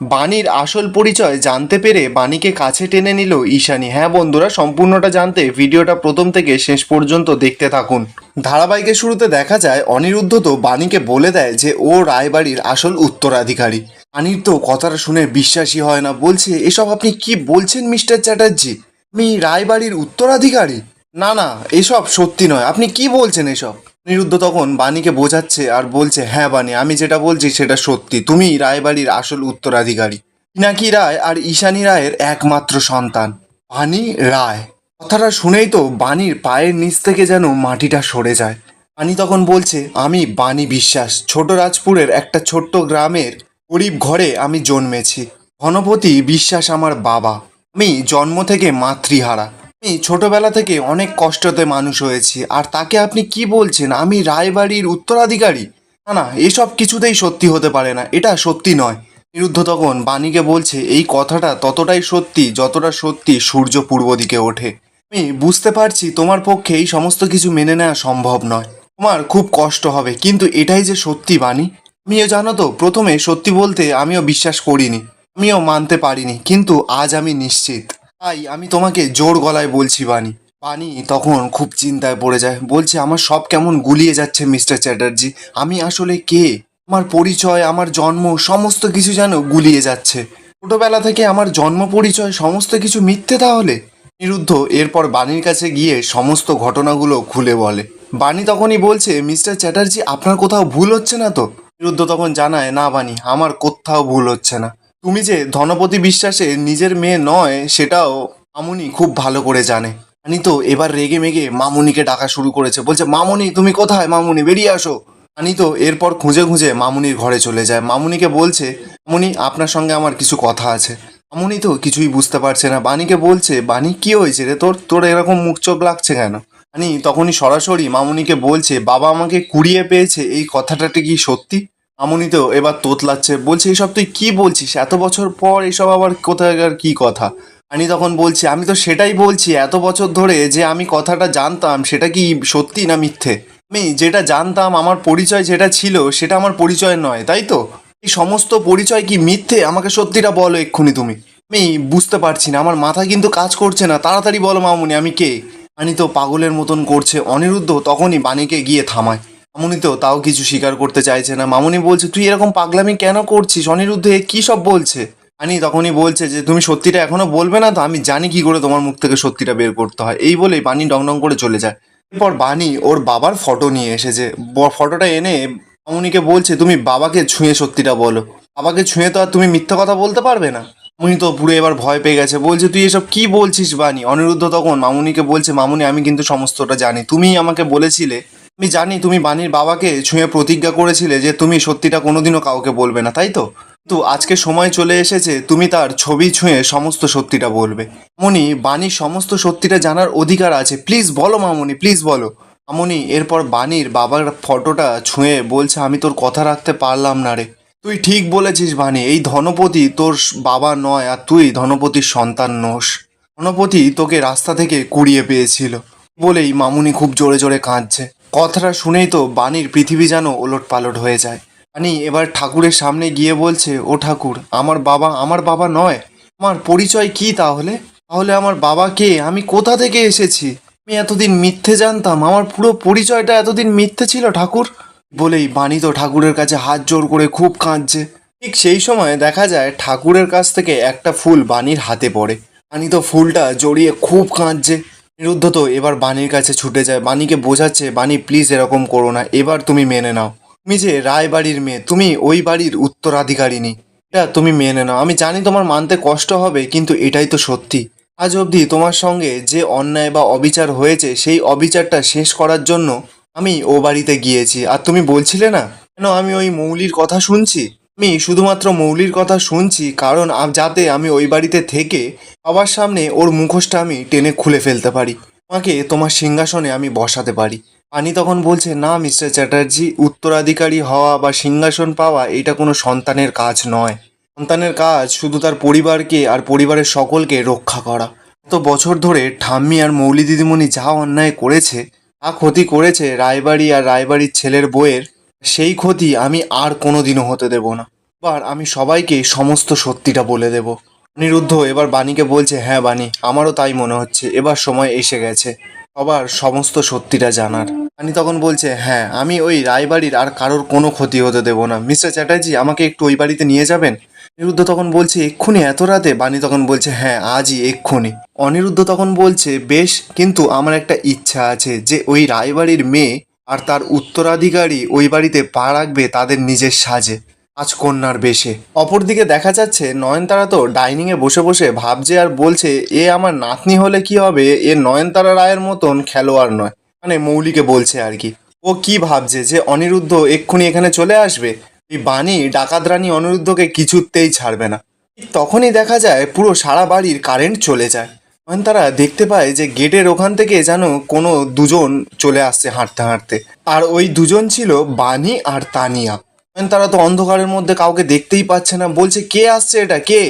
বাণীর আসল পরিচয় জানতে পেরে বাণীকে কাছে টেনে নিল ঈশানী। হ্যাঁ বন্ধুরা, সম্পূর্ণটা জানতে ভিডিওটা প্রথম থেকে শেষ পর্যন্ত দেখতে থাকুন। ধারাবাহিকের শুরুতে দেখা যায় অনিরুদ্ধ তো বাণীকে বলে দেয় যে ও রায়বাড়ির আসল উত্তরাধিকারী। বাণীর তো কথাটা শুনে বিশ্বাসই হয় না, বলছে এসব আপনি কি বলছেন মিস্টার চ্যাটার্জি, আমি রায়বাড়ির উত্তরাধিকারী? না না, এসব সত্যি নয়, আপনি কি বলছেন এসব? অনিরুদ্ধ তখন বাণীকে বোঝাচ্ছে আর বলছে, হ্যাঁ বাণী, আমি যেটা বলছি সেটা সত্যি, তুমি রায়বাড়ির আসল উত্তরাধিকারী। পিনাকি রায় আর ঈশানী রায়ের একমাত্র সন্তান বাণী রায়। কথাটা শুনেই তো বাণীর পায়ের নিচ থেকে যেন মাটিটা সরে যায়। বাণী তখন বলছে, আমি বাণী বিশ্বাস, ছোট রাজপুরের একটা ছোট্ট গ্রামের গরিব ঘরে আমি জন্মেছি। ধনপতি বিশ্বাস আমার বাবা। আমি জন্ম থেকে মাতৃহারা। আমি ছোটবেলা থেকে অনেক কষ্টতে মানুষ হয়েছি, আর তাকে আপনি কি বলছেন আমি রায়বাড়ির উত্তরাধিকারী? না না, এসব কিছুতেই সত্যি হতে পারে না, এটা সত্যি নয়। নিরুদ্ধ তখন বাণীকে বলছে, এই কথাটা ততটাই সত্যি যতটা সত্যি সূর্য পূর্ব দিকে ওঠে। আমি বুঝতে পারছি তোমার পক্ষে এই সমস্ত কিছু মেনে নেওয়া সম্ভব নয়, তোমার খুব কষ্ট হবে, কিন্তু এটাই যে সত্যি বাণী। আমিও জানো তো, প্রথমে সত্যি বলতে আমিও বিশ্বাস করিনি, আমিও মানতে পারিনি, কিন্তু আজ আমি নিশ্চিত, তাই আমি তোমাকে জোর গলায় বলছি বাণী। বাণী তখন খুব চিন্তায় পড়ে যায়, বলছে আমার সব কেমন গুলিয়ে যাচ্ছে মিস্টার চ্যাটার্জি, আমি আসলে কে, আমার পরিচয়, আমার জন্ম, সমস্ত কিছু যেন গুলিয়ে যাচ্ছে। ছোটবেলা থেকে আমার জন্ম পরিচয় সমস্ত কিছু মিথ্যে তাহলে? নিরুদ্ধ এরপর বাণীর কাছে গিয়ে সমস্ত ঘটনাগুলো খুলে বলে। বাণী তখনই বলছে, মিস্টার চ্যাটার্জি আপনার কোথাও ভুল হচ্ছে না তো? নিরুদ্ধ তখন জানায়, না বাণী, আমার কোথাও ভুল হচ্ছে না। তুমি যে ধনপতি বিশ্বাসের নিজের মেয়ে নয় সেটাও মামুনি খুব ভালো করে জানে। বাণী তো এবার রেগে মেগে মামুনিকে ডাকা শুরু করেছে, বলছে মামুনি তুমি কোথায়, মামুনি বেরিয়ে আসো। বাণী তো এরপর খুঁজে খুঁজে মামুনির ঘরে চলে যায়, মামুনিকে বলছে, মামুনি আপনার সঙ্গে আমার কিছু কথা আছে। মামুনি তো কিছুই বুঝতে পারছে না, বাণীকে বলছে, বাণী কি হয়েছে রে তোর, তোর এরকম মুখ চোখ লাগছে কেন? বাণী তখনই সরাসরি মামুনিকে বলছে, বাবা আমাকে কুড়িয়ে পেয়েছে, এই কথাটা কি সত্যি? মামুনি তো এবার তোতলাচ্ছে, বলছে এসব তুই কি বলছিস, এত বছর পর এসব আবার কোথাকার কি কথা? বাণী তখন বলছে, আমি তো সেটাই বলছি, এত বছর ধরে যে আমি কথাটা জানতাম সেটা কি সত্যি না মিথ্যে? আমি যেটা জানতাম, আমার পরিচয় যেটা ছিল সেটা আমার পরিচয় নয়, তাই তো? এই সমস্ত পরিচয় কি মিথ্যে? আমাকে সত্যিটা বলো এক্ষুনি তুমি। আমি বুঝতে পারছি না, আমার মাথা কিন্তু কাজ করছে না, তাড়াতাড়ি বলো মামুনি আমি কে। বাণী তো পাগলের মতন করছে। অনিরুদ্ধ তখনই বাণীকে গিয়ে থামায়। মামুনি তো তাও কিছু স্বীকার করতে চাইছে না। মামুনি বলছে, তুই এরকম পাগলামি কেন করছিস? অনিরুদ্ধ এ কী সব বলছে? বাণী তখনই বলছে যে তুমি সত্যিটা এখনো বলবে না তো? আমি জানি কি করে তোমার মুখ থেকে সত্যিটা বের করতে হয়। এই বলেই বাণী ডং ডং করে চলে যায়। এরপর বাণী ওর বাবার ফটো নিয়ে এসেছে। ফটোটা এনে মামুনিকে বলছে, তুমি বাবাকে ছুঁয়ে সত্যিটা বলো। বাবাকে ছুঁয়ে তো আর তুমি মিথ্যা কথা বলতে পারবে না। মামুনি তো পুরো এবার ভয় পেয়ে গেছে, বলছে তুই এসব কি বলছিস বাণী? অনিরুদ্ধ তখন মামুনিকে বলছে, মামুনি আমি কিন্তু সমস্তটা জানি, তুমিই আমাকে বলেছিলে, আমি জানি তুমি বাণীর বাবাকে ছুঁয়ে প্রতিজ্ঞা করেছিলে যে তুমি সত্যিটা কোনোদিনও কাউকে বলবে না, তাই তো? কিন্তু আজকে সময় চলে এসেছে তুমি তার ছবি ছুঁয়ে সমস্ত সত্যিটা বলবে। মামুনি, বাণীর সমস্ত সত্যিটা জানার অধিকার আছে, প্লিজ বলো মামুনি, প্লিজ বলো। মামুনি এরপর বাণীর বাবার ফটোটা ছুঁয়ে বলছে, আমি তোর কথা রাখতে পারলাম না রে। তুই ঠিক বলেছিস বাণী, এই ধনপতি তোর বাবা নয়, আর তুই ধনপতির সন্তান নোস। ধনপতি তোকে রাস্তা থেকে কুড়িয়ে পেয়েছিল। বলেই মামুনি খুব জোরে জোরে কাঁদছে। কথাটা শুনেই তো বাণীর পৃথিবী যেন ওলট পালট হয়ে যায়। বাণী এবার ঠাকুরের সামনে গিয়ে বলছে, ও ঠাকুর, আমার বাবা নয়, আমার পরিচয় কি তাহলে? তাহলে আমার বাবা কে? আমি কোথা থেকে এসেছি? আমি এতদিন মিথ্যে জানতাম, আমার পুরো পরিচয়টা এতদিন মিথ্যে ছিল ঠাকুর। বলেই বাণী তো ঠাকুরের কাছে হাত জোর করে খুব কাঁদছে। ঠিক সেই সময় দেখা যায় ঠাকুরের কাছ থেকে একটা ফুল বাণীর হাতে পড়ে। বাণী তো ফুলটা জড়িয়ে খুব কাঁদছে। নিরুদ্ধ তো এবার বাণীর কাছে ছুটে যায়, বাণীকে বোঝাচ্ছে, বাণী প্লিজ এরকম করো না, এবার তুমি মেনে নাও, তুমি যে রায়বাড়ির মেয়ে, তুমি ওই বাড়ির উত্তরাধিকারিণী, এটা তুমি মেনে নাও। আমি জানি তোমার মানতে কষ্ট হবে, কিন্তু এটাই তো সত্যি। আজ অবধি তোমার সঙ্গে যে অন্যায় বা অবিচার হয়েছে সেই অবিচারটা শেষ করার জন্য আমি ও বাড়িতে গিয়েছি। আর তুমি বলছিলে না কেন আমি ওই মৌলির কথা শুনছি? আমি শুধুমাত্র মৌলির কথা শুনছি কারণ যাতে আমি ওই বাড়িতে থেকে সবার সামনে ওর মুখোশটা আমি টেনে খুলে ফেলতে পারি, তোমাকে তোমার সিংহাসনে আমি বসাতে পারি। আনি তখন বলছে, না মিস্টার চ্যাটার্জি, উত্তরাধিকারী হওয়া বা সিংহাসন পাওয়া এটা কোনো সন্তানের কাজ নয়। সন্তানের কাজ শুধু তার পরিবারকে আর পরিবারের সকলকে রক্ষা করা। এত বছর ধরে ঠাম্মি আর মৌলি দিদিমণি যা অন্যায় করেছে, যা ক্ষতি করেছে রায়বাড়ি আর রায়বাড়ির ছেলের বউয়ের, সেই ক্ষতি আমি আর কোনোদিনও হতে দেব না। এবার আমি সবাইকে সমস্ত সত্যিটা বলে দেব। অনিরুদ্ধ এবার বাণীকে বলছে, হ্যাঁ বাণী, আমারও তাই মনে হচ্ছে, এবার সময় এসে গেছে সবার সমস্ত সত্যিটা জানার। বাণী তখন বলছে, হ্যাঁ, আমি ওই রায়বাড়ির আর কারোর কোনো ক্ষতি হতে দেবো না। মিস্টার চ্যাটার্জি, আমাকে একটু ওই বাড়িতে নিয়ে যাবেন? অনিরুদ্ধ তখন বলছে, এক্ষুনি, এত রাতে? বাণী তখন বলছে, হ্যাঁ, আজই, এক্ষুনি। অনিরুদ্ধ তখন বলছে, বেশ, কিন্তু আমার একটা ইচ্ছা আছে যে ওই রায়বাড়ির মেয়ে আর তার উত্তরাধিকারী ওই বাড়িতে পা রাখবে তাদের নিজের সাজে, রাজকন্যার বেশে। অপরদিকে দেখা যাচ্ছে নয়নতারা তো ডাইনিংয়ে বসে বসে ভাবছে আর বলছে, এ আমার নাতনি হলে কি হবে, এ নয়নতারা রায়ের মতন খেলোয়াড় নয়। মানে মৌলিকে বলছে আর কি। ও কি ভাবছে যে অনিরুদ্ধ এক্ষুনি এখানে চলে আসবে? এই বাণী ডাকাত রানী অনিরুদ্ধকে কিছুতেই ছাড়বে না। ঠিক তখনই দেখা যায় পুরো সারা বাড়ির কারেন্ট চলে যায়। নয়নতারা দেখতে পায় যে গেটের ওখান থেকে যেন কোনো দুজন চলে আসছে হাঁটতে হাঁটতে। আর ওই দুজন ছিল বাণী আর তানিয়া। তারা তো অন্ধকারের মধ্যে কাউকে দেখতেই পাচ্ছে না, বলছে, কে আসছে, এটা কে?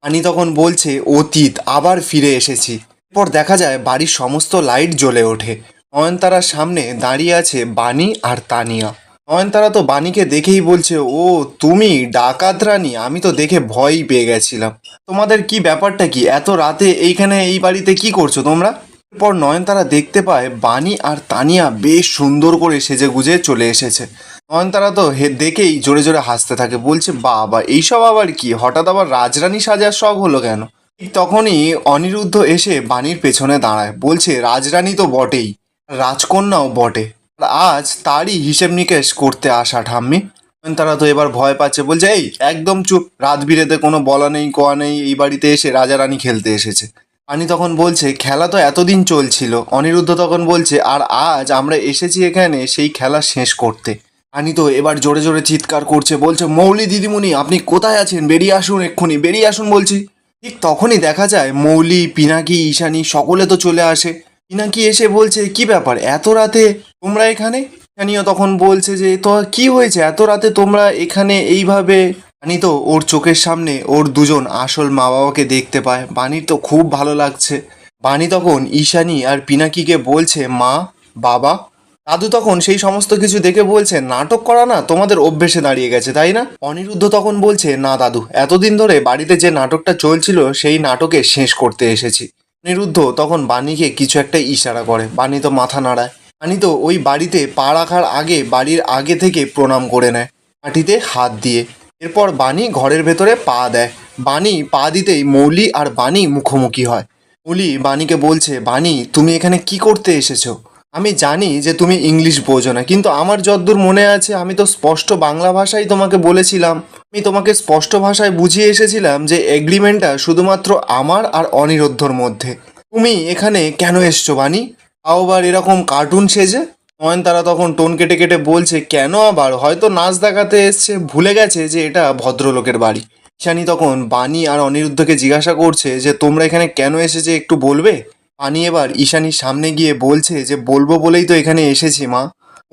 আনি তখন বলছে, অতীত, আবার ফিরে এসেছি। এরপর দেখা যায় বাড়ির সমস্ত লাইট জ্বলে ওঠে। নয়নতারার সামনে দাঁড়িয়ে আছে বাণী আর তানিয়া। নয়নতারা তো বাণীকে দেখেই বলছে, ও তুমি ডাকাত রানী, আমি তো দেখে ভয়ই পেয়ে গেছিলাম। তোমাদের কি ব্যাপারটা কি, এত রাতে এইখানে এই বাড়িতে কি করছো তোমরা? এরপর নয়নতারা দেখতে পায় বাণী আর তানিয়া বেশ সুন্দর করে সেজে গুজে চলে এসেছে। নয়নতারা তো দেখেই জোরে জোরে হাসতে থাকে, বলছে, বাবা, এইসব আবার কি, হঠাৎ আবার রাজরানী সাজার শখ হলো কেন? ঠিক তখনই অনিরুদ্ধ এসে বাণীর পেছনে দাঁড়ায়, বলছে, রাজরানী তো বটেই, রাজকন্যাও বটে, আর আজ তারই হিসেব নিকেশ করতে আসা ঠাম্মি। নয়নতারা তো এবার ভয় পাচ্ছে, বলছে, এই একদম চুপ, রাত বিরেতে কোনো বলা নেই কোয়া নেই, এই বাড়িতে এসে রাজারানী খেলতে এসেছে। আনি তখন বলছে, খেলা তো এতদিন চলছিল। অনিরুদ্ধ তখন বলছে, আর আজ আমরা এসেছি এখানে সেই খেলা শেষ করতে। আনি তো এবার জোরে জোরে চিৎকার করছে, বলছে, মৌলি দিদিমণি, আপনি কোথায় আছেন? বেরিয়ে আসুন, এক্ষুনি বেরিয়ে আসুন বলছি। ঠিক তখনই দেখা যায় মৌলি, পিনাকি, ঈশানী সকলে তো চলে আসে। পিনাকি এসে বলছে, কি ব্যাপার, এত রাতে তোমরা এখানে? ঈশানীও তখন বলছে যে, তো কি হয়েছে, এত রাতে তোমরা এখানে এইভাবে? বাণী তো ওর চোখের সামনে ওর দুজন আসল মা বাবাকে দেখতে পায়। বাণীর তো খুব ভালো লাগছে। বাণী তখন ঈশানী আর পিনাকিকে বলছে, মা, বাবা। দাদু তখন সেই সমস্ত কিছু দেখে বলছে, নাটক করা না তোমাদের অভ্যেসে দাঁড়িয়ে গেছে, তাই না? অনিরুদ্ধ তখন বলছে, না দাদু, এতদিন ধরে বাড়িতে যে নাটকটা চলছিল সেই নাটকে শেষ করতে এসেছি। অনিরুদ্ধ তখন বাণীকে কিছু একটা ইশারা করে। বাণী তো মাথা নাড়ায়। বাণী তো ওই বাড়িতে পা রাখার আগে বাড়ির আগে থেকে প্রণাম করে নেয় মাটিতে হাত দিয়ে। এরপর বাণী ঘরের ভেতরে পা দেয়। বাণী পা দিতেই মৌলি আর বাণী মুখোমুখি হয়। মৌলি বাণীকে বলছে, বাণী, তুমি এখানে কি করতে এসেছো? আমি জানি যে তুমি ইংলিশ বোঝো না, কিন্তু আমার যতদূর মনে আছে আমি তো স্পষ্ট বাংলা ভাষায় তোমাকে বলেছিলাম। আমি তোমাকে স্পষ্ট ভাষায় বুঝিয়ে এসেছিলাম যে এগ্রিমেন্টটা শুধুমাত্র আমার আর অনিরুদ্ধর মধ্যে। তুমি এখানে কেন এসছো বাণী, তাও আবার এরকম কার্টুন সেজে? নয়নতারা তখন টোন কেটে কেটে বলছে, কেন আবার, হয়তো নাচ দেখাতে এসছে, ভুলে গেছে যে এটা ভদ্রলোকের বাড়ি। ঈশানী তখন বাণী আর অনিরুদ্ধকে জিজ্ঞাসা করছে যে, তোমরা এখানে কেন এসেছে একটু বলবে? বাণী এবার ঈশানীর সামনে গিয়ে বলছে যে, বলবো বলেই তো এখানে এসেছি মা।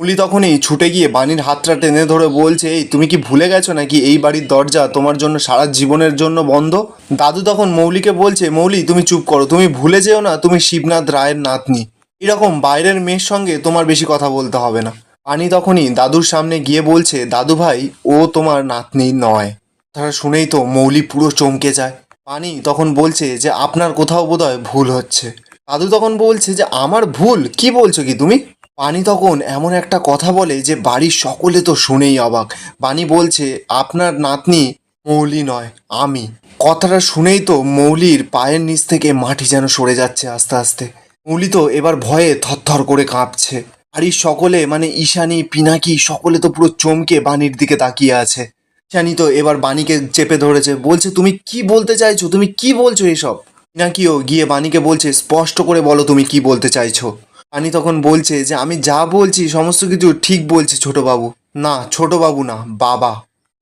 উলি তখনই ছুটে গিয়ে বাণীর হাতটা টেনে ধরে বলছে, এই তুমি কি ভুলে গেছো নাকি এই বাড়ির দরজা তোমার জন্য সারা জীবনের জন্য বন্ধ? দাদু তখন মৌলিকে বলছে, মৌলি, তুমি চুপ করো, তুমি ভুলে যেও না তুমি শিবনাথ রায়ের নাতনি। এরকম বাইরের মেয়ের সঙ্গে তোমার বেশি কথা বলতে হবে না। বাণী তখনই দাদুর সামনে গিয়ে বলছে, দাদু ভাই, ও তোমার নাতনি নয়। তারা শুনেই তো মৌলি পুরো চমকে যায়। বাণী তখন বলছে যে, আপনার কোথাও বোধহয় ভুল হচ্ছে। দাদু তখন বলছে যে, আমার ভুল? কি বলছো কি তুমি? বাণী তখন এমন একটা কথা বলে যে বাড়ির সকলে তো শুনেই অবাক। বাণী বলছে, আপনার নাতনি মৌলি নয়, আমি। কথাটা শুনেই তো মৌলির পায়ের নিচ থেকে মাটি যেন সরে যাচ্ছে আস্তে আস্তে। মৌলি তো এবার ভয়ে থরথর করে কাঁপছে। বাড়ির সকলে, মানে ঈশানী, পিনাকি, সকলে তো পুরো চমকে বাণীর দিকে তাকিয়ে আছে। ঈশানী তো এবার বাণীকে চেপে ধরেছে, বলছে, তুমি কি বলতে চাইছো, তুমি কি বলছো এসব? পিনাকিও গিয়ে বাণীকে বলছে, স্পষ্ট করে বলো তুমি কি বলতে চাইছো। বাণী তখন বলছে যে, আমি যা বলছি সমস্ত কিছু ঠিক বলছি ছোটবাবু। না, ছোটবাবু না, বাবা।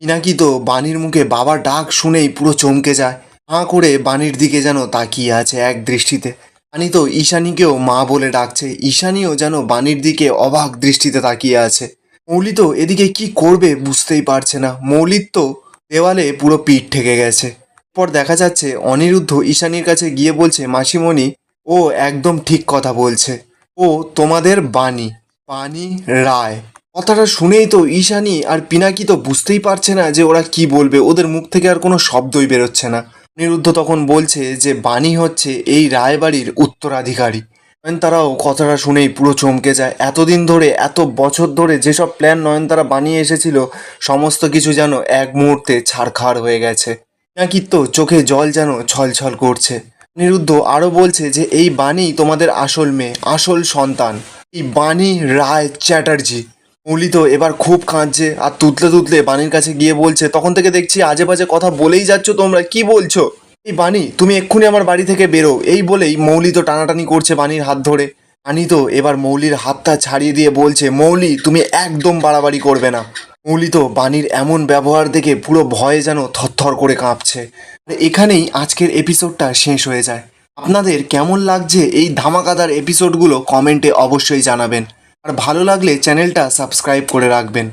পিনাকি তো বাণীর মুখে বাবা ডাক শুনেই পুরো চমকে যায়। হাঁ করে বাণীর দিকে যেন তাকিয়ে আছে এক দৃষ্টিতে। বাণী তো ঈশানীকেও মা বলে ডাকছে। ঈশানীও যেন বাণীর দিকে অবাক দৃষ্টিতে তাকিয়ে আছে। মৌলি তো এদিকে কি করবে বুঝতেই পারছে না। মৌলির তো দেওয়ালে পুরো পিঠ ঠেকে গেছে। পর দেখা যাচ্ছে অনিরুদ্ধ ঈশানীর কাছে গিয়ে বলছে, মাসিমণি, ও একদম ঠিক কথা বলছে। ও তোমাদের বাণী, বাণী রায়। কথাটা শুনেই তো ঈশানী আর পিনাকি তো বুঝতেই পারছে না যে ওরা কি বলবে, ওদের মুখ থেকে আর কোনো শব্দই বেরোচ্ছে না। অনিরুদ্ধ তখন বলছে যে বাণী হচ্ছে এই রায়বাড়ির উত্তরাধিকারী। নয়নতারাও কথাটা শুনেই পুরো চমকে যায়। এতদিন ধরে, এত বছর ধরে যেসব প্ল্যান নয়নতারা বানিয়ে এসেছিল, সমস্ত কিছু যেন এক মুহূর্তে ছারখার হয়ে গেছে। পিনাকির তো চোখে জল যেন ছলছল করছে। অনিরুদ্ধ আরও বলছে যে এই বাণী তোমাদের আসল মেয়ে, আসল সন্তান, এই বাণী রায় চ্যাটার্জি। মৌলি তো এবার খুব কাঁদছে আর তুতলে তুতলে বাণীর কাছে গিয়ে বলছে, তখন থেকে দেখছি আজে বাজে কথা বলেই যাচ্ছ, তোমরা কি বলছো? এই বাণী, তুমি এক্ষুনি আমার বাড়ি থেকে বেরো। এই বলেই মৌলি তো টানাটানি করছে বাণীর হাত ধরে। বাণী তো এবার মৌলির হাতটা ছাড়িয়ে দিয়ে বলছে, মৌলি তুমি একদম বাড়াবাড়ি করবে না। মৌলি তো বাণীর এমন ব্যবহার দেখে পুরো ভয়ে যেন থরথর করে কাঁপছে। আর এখানেই আজকের এপিসোডটা শেষ হয়ে যায়। আপনাদের কেমন লাগছে এই ধামাকাদার এপিসোডগুলো কমেন্টে অবশ্যই জানাবেন। আর ভালো লাগলে চ্যানেলটা সাবস্ক্রাইব করে রাখবেন।